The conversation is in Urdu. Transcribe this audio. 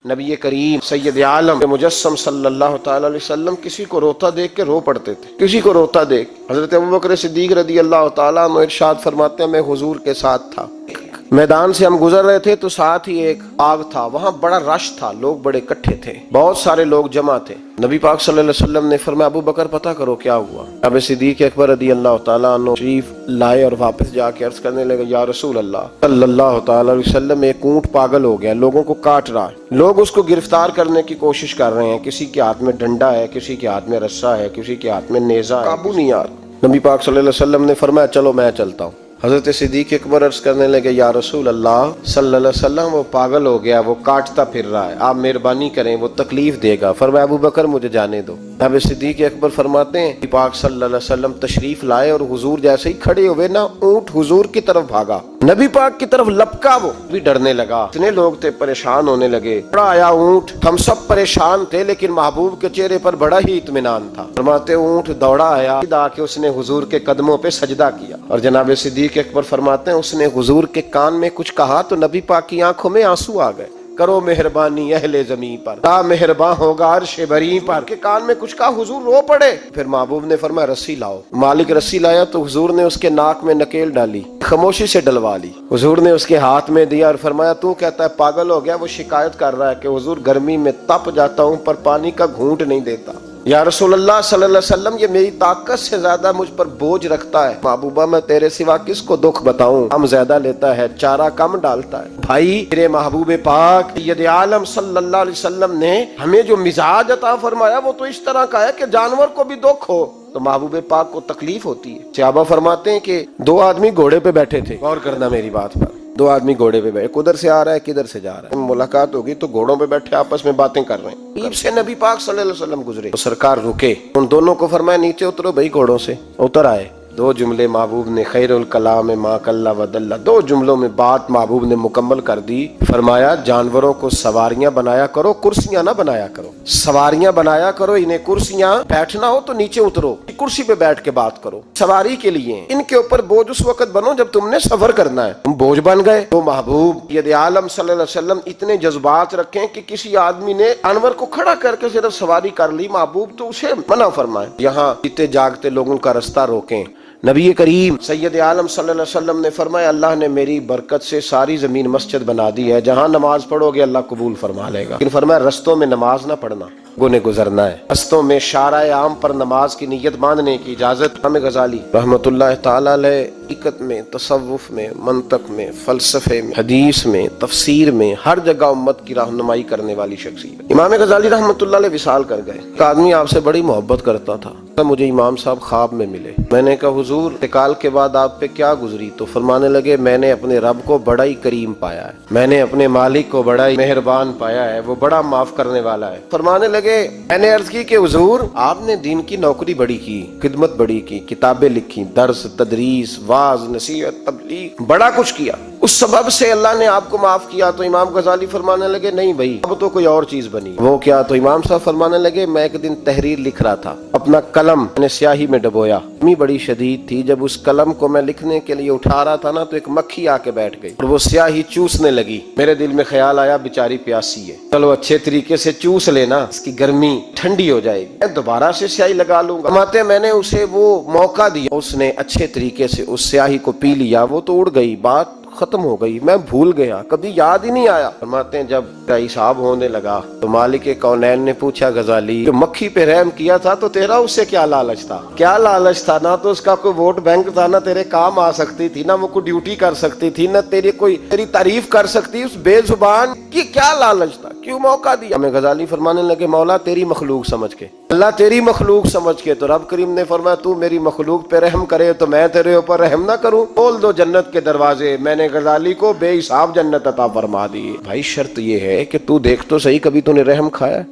نبی کریم سید عالم مجسم صلی اللہ تعالی علیہ وسلم کسی کو روتا دیکھ کے رو پڑتے تھے، کسی کو روتا دیکھ۔ حضرت ابوبکر صدیق رضی اللہ تعالیٰ عنہ ارشاد فرماتے ہیں میں حضور کے ساتھ تھا، میدان سے ہم گزر رہے تھے تو ساتھ ہی ایک آگ تھا، وہاں بڑا رش تھا، لوگ بڑے اکٹھے تھے، بہت سارے لوگ جمع تھے۔ نبی پاک صلی اللہ علیہ وسلم نے فرمایا ابو بکر پتہ کرو کیا ہوا۔ اب صدیق اکبر رضی اللہ تعالیٰ عنہ شریف لائے اور واپس جا کے عرض کرنے لگے یا رسول اللہ صلی اللہ تعالیٰ علیہ وسلم ایک اونٹ پاگل ہو گیا، لوگوں کو کاٹ رہا ہے، لوگ اس کو گرفتار کرنے کی کوشش کر رہے ہیں، کسی کے ہاتھ میں ڈنڈا ہے، کسی کے ہاتھ میں رسا ہے، کسی کے ہاتھ میں نیزہ ہے، قابو نہیں آ رہا۔ نبی پاک صلی اللہ علیہ وسلم نے فرمایا چلو میں چلتا ہوں۔ حضرت صدیق اکبر عرض کرنے لگے یا رسول اللہ صلی اللہ علیہ وسلم وہ پاگل ہو گیا، وہ کاٹتا پھر رہا ہے، آپ مہربانی کریں، وہ تکلیف دے گا۔ فرمایا ابو بکر مجھے جانے دو۔ اب صدیق اکبر فرماتے ہیں نبی پاک صلی اللہ علیہ وسلم تشریف لائے اور حضور جیسے ہی کھڑے ہوئے نا اونٹ حضور کی طرف بھاگا، نبی پاک کی طرف لپکا، وہ بھی ڈرنے لگا، اتنے لوگ تھے پریشان ہونے لگے، بڑا آیا اونٹ، ہم سب پریشان تھے لیکن محبوب کے چہرے پر بڑا ہی اطمینان تھا۔ فرماتے اونٹ دوڑا آیا، آ کے اس نے حضور کے قدموں پہ سجدہ کیا، اور جناب صدیق اکبر فرماتے ہیں اس نے حضور کے کان میں کچھ کہا تو نبی پاک کی آنکھوں میں آنسو آ گئے، کرو مہربانی اہل زمین پر، تا مہربان ہوگا عرش بری پر، کے کان میں کچھ کہا، حضور رو پڑے۔ پھر محبوب نے فرمایا رسی لاؤ، مالک رسی لایا تو حضور نے اس کے ناک میں نکیل ڈالی، خاموشی سے ڈلوا لی، حضور نے اس کے ہاتھ میں دیا اور فرمایا تو کہتا ہے پاگل ہو گیا، وہ شکایت کر رہا ہے کہ حضور گرمی میں تپ جاتا ہوں پر پانی کا گھونٹ نہیں دیتا، یا رسول اللہ صلی اللہ علیہ وسلم یہ میری طاقت سے زیادہ مجھ پر بوجھ رکھتا ہے، محبوبہ میں تیرے سوا کس کو دکھ بتاؤں، کم زیادہ لیتا ہے، چارہ کم ڈالتا ہے۔ بھائی میرے محبوب پاک سید عالم صلی اللہ علیہ وسلم نے ہمیں جو مزاج عطا فرمایا وہ تو اس طرح کا ہے کہ جانور کو بھی دکھ ہو تو محبوب پاک کو تکلیف ہوتی ہے۔ صحابہ فرماتے ہیں کہ دو آدمی گھوڑے پہ بیٹھے تھے، غور کرنا میری بات پر، دو آدمی گھوڑے پہ بیٹھے، ادھر سے آ رہا ہے کدھر سے جا رہا ہے، ملاقات ہوگی تو گھوڑوں پہ بیٹھے آپس میں باتیں کر رہے ہیں، قریب سے نبی پاک صلی اللہ علیہ وسلم گزرے تو سرکار رکے، ان دونوں کو فرمایا نیچے اترو بھائی گھوڑوں سے، اتر آئے، دو جملے محبوب نے خیر الکلام ما کلا ودلہ، دو جملوں میں بات محبوب نے مکمل کر دی۔ فرمایا جانوروں کو سواریاں بنایا کرو، کرسیاں نہ بنایا کرو، سواریاں بنایا کرو، انہیں کرسیاں، بیٹھنا ہو تو نیچے اترو، کرسی پہ بیٹھ کے بات کرو، سواری کے لیے، ان کے اوپر بوجھ اس وقت بنو جب تم نے سفر کرنا ہے، تم بوجھ بن گئے۔ تو محبوب یہ عالم صلی اللہ علیہ وسلم اتنے جذبات رکھیں کہ کسی آدمی نے جانور کو کھڑا کر کے صرف سواری کر لی، محبوب تو اسے منع فرمائے، یہاں جیتے جاگتے لوگوں کا رستہ روکیں۔ نبی کریم سید عالم صلی اللہ علیہ وسلم نے فرمایا اللہ نے میری برکت سے ساری زمین مسجد بنا دی ہے، جہاں نماز پڑھو گے اللہ قبول فرما لے گا، لیکن فرمایا رستوں میں نماز نہ پڑھنا، گنے گزرنا ہے، رستوں میں شارع عام پر نماز کی نیت باندھنے کی اجازت۔ امام غزالی رحمۃ اللہ تعالی علیہ حقیقت میں، تصوف میں، منطق میں، فلسفے میں، حدیث میں، تفسیر میں ہر جگہ امت کی رہنمائی کرنے والی شخصیت۔ امام غزالی رحمۃ اللہ علیہ وصال کر گئے، ایک آدمی آپ سے بڑی محبت کرتا تھا، مجھے امام صاحب خواب میں ملے، میں نے کہا حضور انتقال کے بعد آپ پہ کیا گزری؟ تو فرمانے لگے میں نے اپنے رب کو بڑا ہی کریم پایا ہے، میں نے اپنے مالک کو بڑا ہی مہربان پایا ہے، وہ بڑا معاف کرنے والا ہے۔ فرمانے لگے میں نے عرض کی کہ حضور آپ نے دین کی نوکری بڑی کی، خدمت بڑی کی، کتابیں لکھی، درس تدریس واعظ نصیحت تبلیغ بڑا کچھ کیا، اس سبب سے اللہ نے آپ کو معاف کیا۔ تو امام غزالی فرمانے لگے نہیں بھائی اب تو کوئی اور چیز بنی، وہ کیا؟ تو امام صاحب فرمانے لگے میں ایک دن تحریر لکھ رہا تھا، اپنا قلم میں نے سیاہی میں ڈبویا، گرمی بڑی شدید تھی، جب اس قلم کو میں لکھنے کے لیے اٹھا رہا تھا نا تو ایک مکھی آ کے بیٹھ گئی اور وہ سیاہی چوسنے لگی، میرے دل میں خیال آیا بیچاری پیاسی ہے، چلو اچھے طریقے سے چوس لینا، اس کی گرمی ٹھنڈی ہو جائے گی، میں دوبارہ سے سیاہی لگا لوں گا۔ فرماتے میں نے اسے وہ موقع دیا، اس نے اچھے طریقے سے اس سیاہی کو پی لیا، وہ تو اڑ گئی، بات ختم ہو گئی، میں بھول گیا، کبھی یاد ہی نہیں آیا۔ فرماتے ہیں جب حساب ہونے لگا تو مالک کونین نے پوچھا غزالی جو مکھی پہ رحم کیا تھا تو تیرا اس سے کیا لالچ تھا؟ کیا لالچ تھا؟ نہ تو اس کا کوئی ووٹ بینک تھا، نہ تیرے کام آ سکتی تھی، نہ وہ کوئی ڈیوٹی کر سکتی تھی، نہ تیری تعریف کر سکتی، اس بے زبان کی کیا لالچ تھا؟ کیوں موقع دیا؟ ہمیں غزالی فرمانے لگے مولا تیری مخلوق سمجھ کے، اللہ تیری مخلوق سمجھ کے۔ تو رب کریم نے فرمایا تو میری مخلوق پہ رحم کرے تو میں تیرے اوپر رحم نہ کروں؟ کھول دو جنت کے دروازے، میں نے غزالی کو بے حساب جنت عطا فرما دی۔ بھائی شرط یہ ہے کہ تو دیکھ تو صحیح کبھی تو نے رحم کھایا ہے؟